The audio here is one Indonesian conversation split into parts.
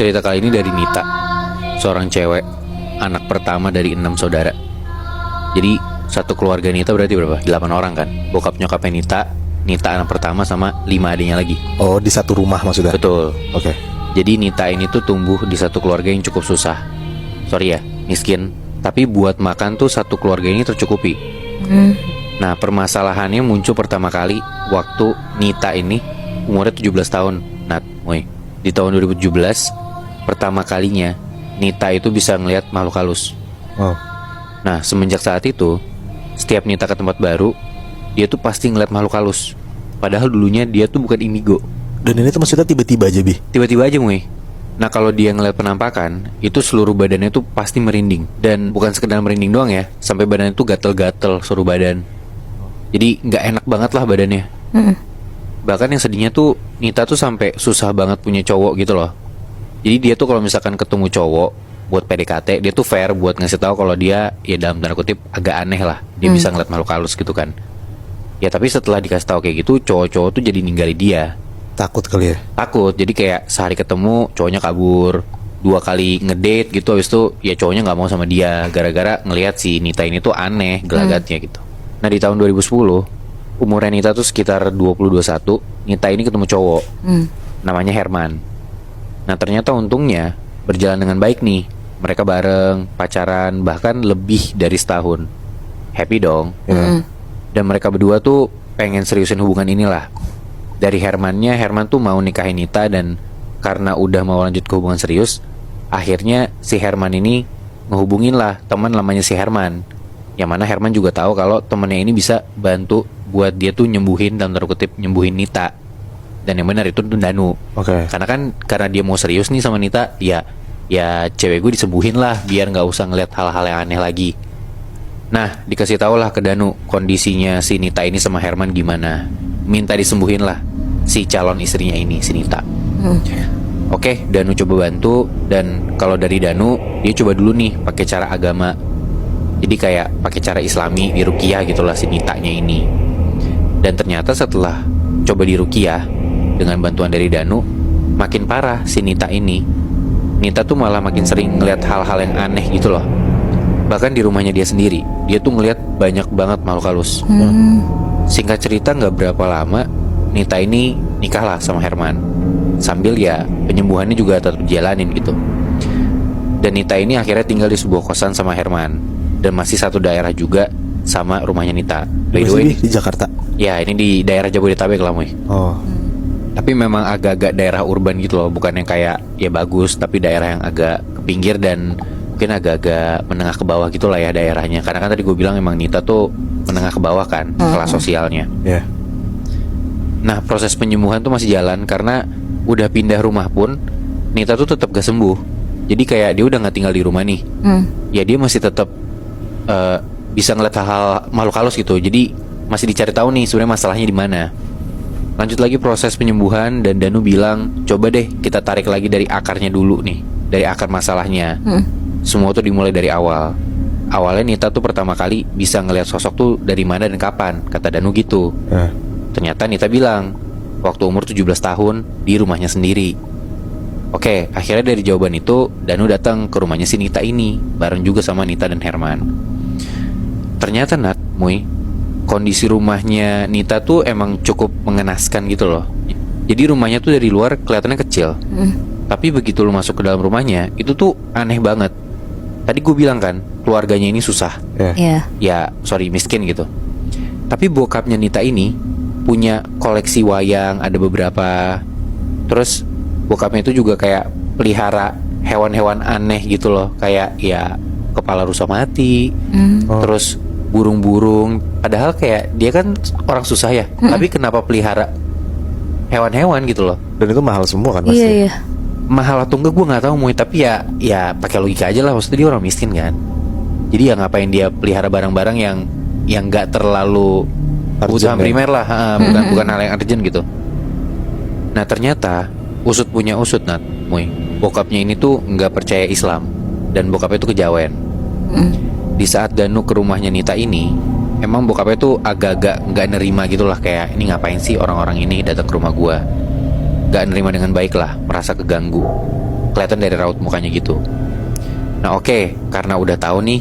Cerita kali ini dari Nita, seorang cewek, anak pertama dari 6 saudara. Jadi satu keluarga Nita berarti berapa? 8 orang kan. Bokap nyokapnya Nita anak pertama sama 5 adiknya lagi. Oh, di satu rumah maksudnya? Betul. Oke. Jadi Nita ini tuh tumbuh di satu keluarga yang cukup susah. Sorry ya, miskin. Tapi buat makan tuh satu keluarga ini tercukupi. Nah, permasalahannya muncul pertama kali waktu Nita ini umurnya 17 tahun. Di tahun 2017 pertama kalinya Nita itu bisa ngelihat makhluk halus. Oh. Nah, semenjak saat itu setiap Nita ke tempat baru, dia tuh pasti ngeliat makhluk halus. Padahal dulunya dia tuh bukan indigo. Dan ini tuh maksudnya tiba-tiba aja, Bi? Tiba-tiba aja, Mui. Nah, kalau dia ngeliat penampakan, itu seluruh badannya tuh pasti merinding. Dan bukan sekedar merinding doang ya, sampai badannya tuh gatel-gatel seluruh badan. Jadi nggak enak banget lah badannya. Bahkan yang sedihnya tuh Nita tuh sampai susah banget punya cowok gitu loh. Jadi dia tuh kalau misalkan ketemu cowok buat PDKT, dia tuh fair buat ngasih tahu kalau dia ya dalam tanda kutip agak aneh lah. Dia bisa ngeliat makhluk halus gitu kan. Ya tapi setelah dikasih tahu kayak gitu, cowok-cowok tuh jadi ninggalin dia. Takut kali ya? Takut, jadi kayak sehari ketemu cowoknya kabur, 2 kali ngedate gitu, habis itu ya cowoknya nggak mau sama dia gara-gara ngelihat si Nita ini tuh aneh gelagatnya gitu. Nah di tahun 2010 umurnya Nita tuh sekitar 20-21, Nita ini ketemu cowok namanya Herman. Nah ternyata untungnya berjalan dengan baik nih. Mereka bareng, pacaran, bahkan lebih dari setahun. Happy dong. Dan mereka berdua tuh pengen seriusin hubungan inilah. Dari Herman tuh mau nikahin Nita. Dan karena udah mau lanjut ke hubungan serius, akhirnya si Herman ini ngehubungin lah teman namanya si Herman. Yang mana Herman juga tahu kalau temennya ini bisa bantu buat dia tuh nyembuhin, dalam tanda kutip nyembuhin Nita. Dan yang benar itu tuh Danu. Oke. Karena dia mau serius nih sama Nita, ya cewek gue disembuhin lah biar nggak usah ngeliat hal-hal yang aneh lagi. Nah, dikasih tau lah ke Danu kondisinya si Nita ini sama Herman gimana. Minta disembuhin lah si calon istrinya ini, si Nita. Oke, Danu coba bantu. Dan kalau dari Danu, dia coba dulu nih pakai cara agama. Jadi kayak pakai cara Islami, diruqyah gitulah si Nitanya ini. Dan ternyata setelah coba diruqyah dengan bantuan dari Danu, makin parah si Nita ini. Nita tuh malah makin sering ngeliat hal-hal yang aneh gitu loh. Bahkan di rumahnya dia sendiri, dia tuh ngeliat banyak banget makhluk halus. Singkat cerita, gak berapa lama Nita ini nikah lah sama Herman. Sambil ya penyembuhannya juga tetap jalanin gitu. Dan Nita ini akhirnya tinggal di sebuah kosan sama Herman. Dan masih satu daerah juga sama rumahnya Nita. By the way, di Jakarta? Ya, ini di daerah Jabodetabek lah, Moy. Oh. Tapi memang agak-agak daerah urban gitu loh. Bukan yang kayak ya bagus, tapi daerah yang agak ke pinggir dan mungkin agak-agak menengah ke bawah gitu lah ya daerahnya. Karena kan tadi gue bilang emang Nita tuh menengah ke bawah kan kelas sosialnya. Iya. Nah, proses penyembuhan tuh masih jalan. Karena udah pindah rumah pun Nita tuh tetap gak sembuh. Jadi kayak dia udah gak tinggal di rumah nih. Ya dia masih tetap bisa ngeliat hal-hal makhluk halus gitu. Jadi masih dicari tahu nih sebenarnya masalahnya di mana. Lanjut lagi proses penyembuhan. Dan Danu bilang, coba deh kita tarik lagi dari akarnya dulu nih, dari akar masalahnya. Semua tuh dimulai dari awal. Awalnya Nita tuh pertama kali bisa ngeliat sosok tuh dari mana dan kapan, kata Danu gitu. Ternyata Nita bilang waktu umur 17 tahun di rumahnya sendiri. Oke, akhirnya dari jawaban itu Danu datang ke rumahnya si Nita ini bareng juga sama Nita dan Herman. Ternyata kondisi rumahnya Nita tuh emang cukup mengenaskan gitu loh. Jadi rumahnya tuh dari luar kelihatannya kecil, tapi begitu lu masuk ke dalam rumahnya, itu tuh aneh banget. Tadi gue bilang kan, keluarganya ini susah. Ya, miskin gitu. Tapi bokapnya Nita ini punya koleksi wayang, ada beberapa. Terus bokapnya itu juga kayak pelihara hewan-hewan aneh gitu loh. Kayak ya kepala rusa mati, terus burung-burung. Padahal kayak dia kan orang susah ya, tapi kenapa pelihara hewan-hewan gitu loh. Dan itu mahal semua kan pasti. Iya. Mahal atau enggak gue nggak tahu, tapi ya pakai logika aja lah. Maksudnya dia orang miskin kan. Jadi ya ngapain dia pelihara barang-barang yang nggak terlalu kebutuhan primer lah, bukan hal yang urgent gitu. Nah ternyata usut punya usut, Nat, bokapnya ini tuh nggak percaya Islam dan bokapnya tuh kejawen. Di saat Danu ke rumahnya Nita ini, emang bokapnya tuh agak-agak nggak nerima gitu lah. Kayak ini ngapain sih orang-orang ini datang ke rumah gua. Gak nerima dengan baik lah, merasa keganggu. kelihatan dari raut mukanya gitu. Nah oke, karena udah tahu nih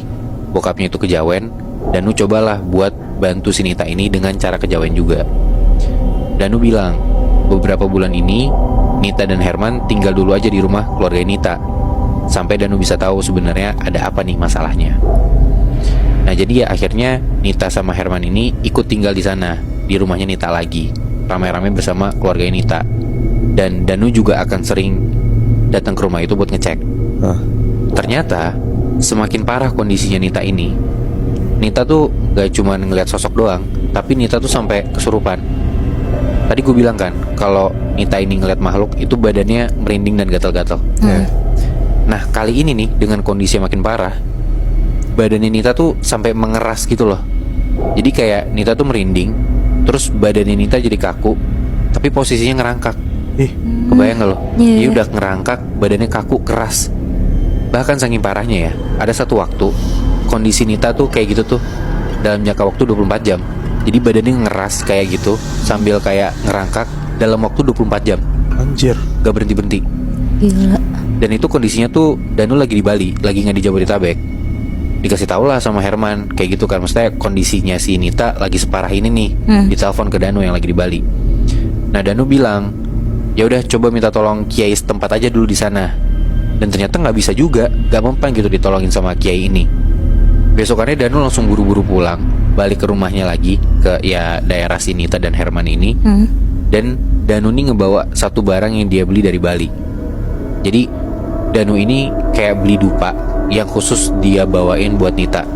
bokapnya itu kejawen, Danu cobalah buat bantu si Nita ini dengan cara kejawen juga. Danu bilang, beberapa bulan ini Nita dan Herman tinggal dulu aja di rumah keluarga Nita, sampai Danu bisa tahu sebenarnya ada apa nih masalahnya. Nah jadi ya akhirnya Nita sama Herman ini ikut tinggal di sana, di rumahnya Nita lagi, ramai-ramai bersama keluarga Nita. Dan Danu juga akan sering datang ke rumah itu buat ngecek. Ternyata semakin parah kondisinya Nita ini. Nita tuh gak cuma ngeliat sosok doang, tapi Nita tuh sampai kesurupan. Tadi gue bilang kan, kalau Nita ini ngeliat makhluk itu badannya merinding dan gatal-gatal. Nah kali ini nih dengan kondisi yang makin parah, badannya Nita tuh sampai mengeras gitu loh. Jadi kayak Nita tuh merinding, terus badannya Nita jadi kaku, tapi posisinya ngerangkak. Kebayang gak lo? Dia udah ngerangkak, badannya kaku, keras. Bahkan saking parahnya ya, ada satu waktu kondisi Nita tuh kayak gitu tuh dalam jangka waktu 24 jam. Jadi badannya ngeras kayak gitu sambil kayak ngerangkak dalam waktu 24 jam. Anjir. Gak berhenti-berhenti. Gila. Dan itu kondisinya tuh Danu lagi di Bali, lagi gak di Jabodetabek. Dikasih tau lah sama Herman kayak gitu kan, maksudnya kondisinya si Nita lagi separah ini nih. Ditelepon ke Danu yang lagi di Bali. Nah Danu bilang, ya udah coba minta tolong kiai setempat aja dulu di sana. Dan ternyata nggak bisa juga, nggak mempan gitu ditolongin sama kiai ini. Besokannya Danu langsung buru-buru pulang, balik ke rumahnya lagi, ke ya daerah si Nita dan Herman ini. Dan Danu ini ngebawa satu barang yang dia beli dari Bali. Jadi Danu ini kayak beli dupa yang khusus dia bawain buat Nita.